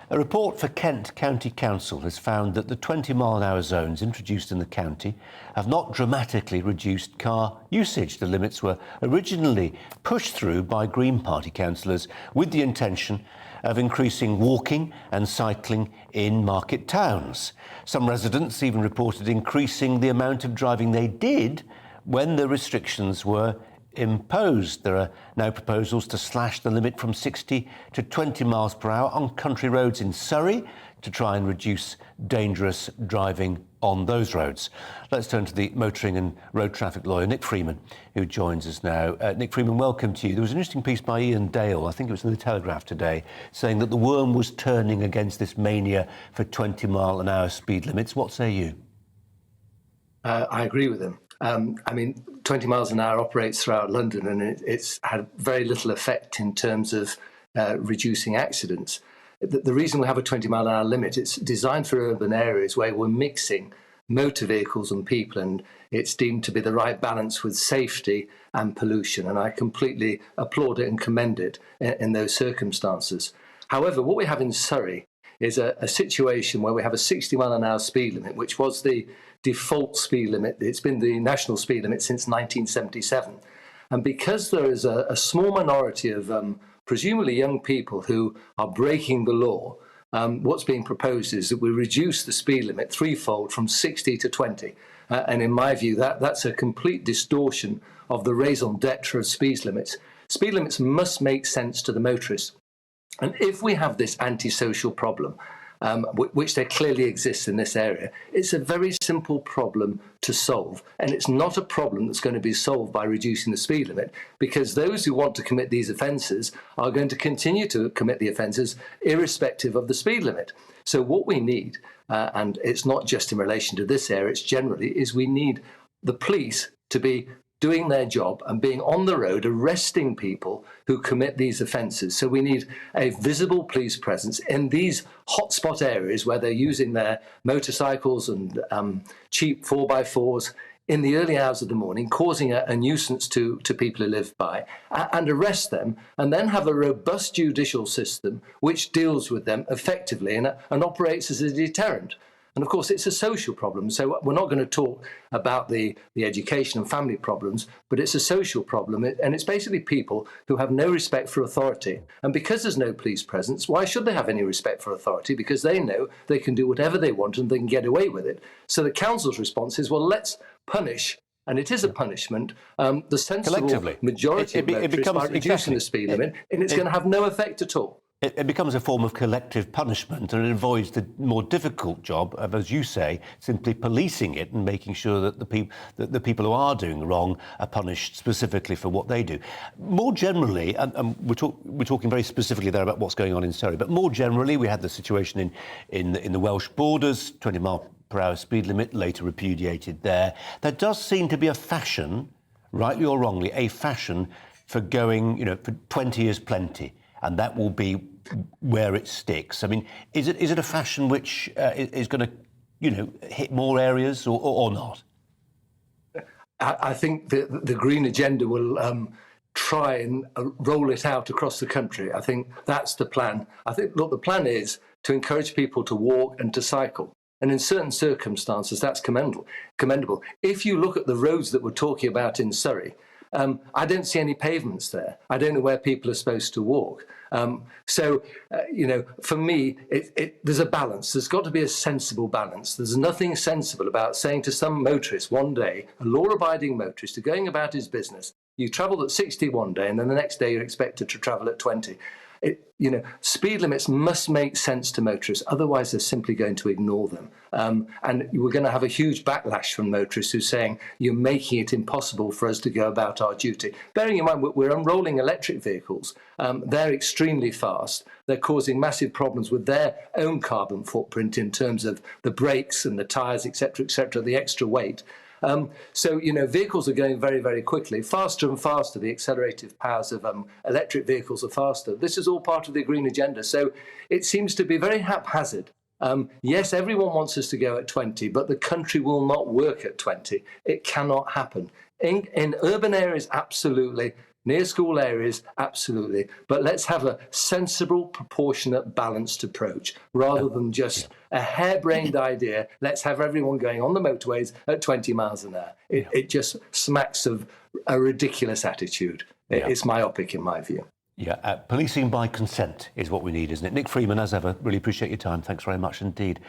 A report for Kent County Council has found that the 20-mile-an-hour zones introduced in the county have not dramatically reduced car usage. The limits were originally pushed through by Green Party councillors with the intention of increasing walking and cycling in market towns. Some residents even reported increasing the amount of driving they did when the restrictions were imposed. There are now proposals to slash the limit from 60 to 20 miles per hour on country roads in Surrey to try and reduce dangerous driving on those roads. Let's turn to the motoring and road traffic lawyer, Nick Freeman, who joins us now. Nick Freeman, welcome to you. There was an interesting piece by Ian Dale, I think it was in the Telegraph today, saying that the worm was turning against this mania for 20-mile-an-hour speed limits. What say you? I agree with him. 20 miles an hour operates throughout London, and it's had very little effect in terms of reducing accidents. The reason we have a 20 mile an hour limit, it's designed for urban areas where we're mixing motor vehicles and people, and it's deemed to be the right balance with safety and pollution. And I completely applaud it and commend it in those circumstances. However, what we have in Surrey is a situation where we have a 60 mile an hour speed limit, which was the default speed limit. It's been the national speed limit since 1977. And because there is a small minority of presumably young people who are breaking the law, what's being proposed is that we reduce the speed limit threefold from 60 to 20. And in my view, that's a complete distortion of the raison d'etre of speed limits. Speed limits must make sense to the motorist. And if we have this antisocial problem, which there clearly exists in this area, it's a very simple problem to solve. And it's not a problem that's going to be solved by reducing the speed limit, because those who want to commit these offences are going to continue to commit the offences irrespective of the speed limit. So what we need, and it's not just in relation to this area, it's generally, is we need the police to be doing their job and being on the road arresting people who commit these offences. So we need a visible police presence in these hotspot areas where they're using their motorcycles and cheap 4x4s in the early hours of the morning, causing a nuisance to people who live by, and arrest them, and then have a robust judicial system which deals with them effectively and operates as a deterrent. And of course, it's a social problem. So we're not going to talk about the education and family problems, but it's a social problem. And it's basically people who have no respect for authority. And because there's no police presence, why should they have any respect for authority? Because they know they can do whatever they want and they can get away with it. So the council's response is, well, let's punish. And it is a punishment, the sensible majority of motorists by reducing the speed limit, and it's going to have no effect at all. It becomes a form of collective punishment, and it avoids the more difficult job of, as you say, simply policing it and making sure that the people who are doing wrong are punished specifically for what they do. More generally, and we're talking very specifically there about what's going on in Surrey, but more generally, we had the situation in the Welsh borders, 20 mile per hour speed limit, later repudiated there. There does seem to be a fashion, rightly or wrongly, a fashion for going, for 20 is plenty. And that will be where it sticks. I mean, is it a fashion which is going to, hit more areas or not? I think the Green Agenda will try and roll it out across the country. I think that's the plan. I think, look, the plan is to encourage people to walk and to cycle. And in certain circumstances, that's commendable. If you look at the roads that we're talking about in Surrey, I don't see any pavements there. I don't know where people are supposed to walk. For me, there's a balance. There's got to be a sensible balance. There's nothing sensible about saying to some motorist one day, a law-abiding motorist, who going about his business, you travelled at 60 one day and then the next day you're expected to travel at 20. Speed limits must make sense to motorists, otherwise they're simply going to ignore them. And we're going to have a huge backlash from motorists who are saying you're making it impossible for us to go about our duty. Bearing in mind, we're unrolling electric vehicles. They're extremely fast. They're causing massive problems with their own carbon footprint in terms of the brakes and the tyres, etc., the extra weight. Vehicles are going very, very quickly, faster and faster. The accelerative powers of electric vehicles are faster. This is all part of the Green Agenda. So it seems to be very haphazard. Yes, everyone wants us to go at 20, but the country will not work at 20. It cannot happen. In urban areas, absolutely. Near school areas, absolutely. But let's have a sensible, proportionate, balanced approach rather than just a harebrained idea. Let's have everyone going on the motorways at 20 miles an hour. It just smacks of a ridiculous attitude. It's myopic in my view. Yeah, policing by consent is what we need, isn't it? Nick Freeman, as ever, really appreciate your time. Thanks very much indeed.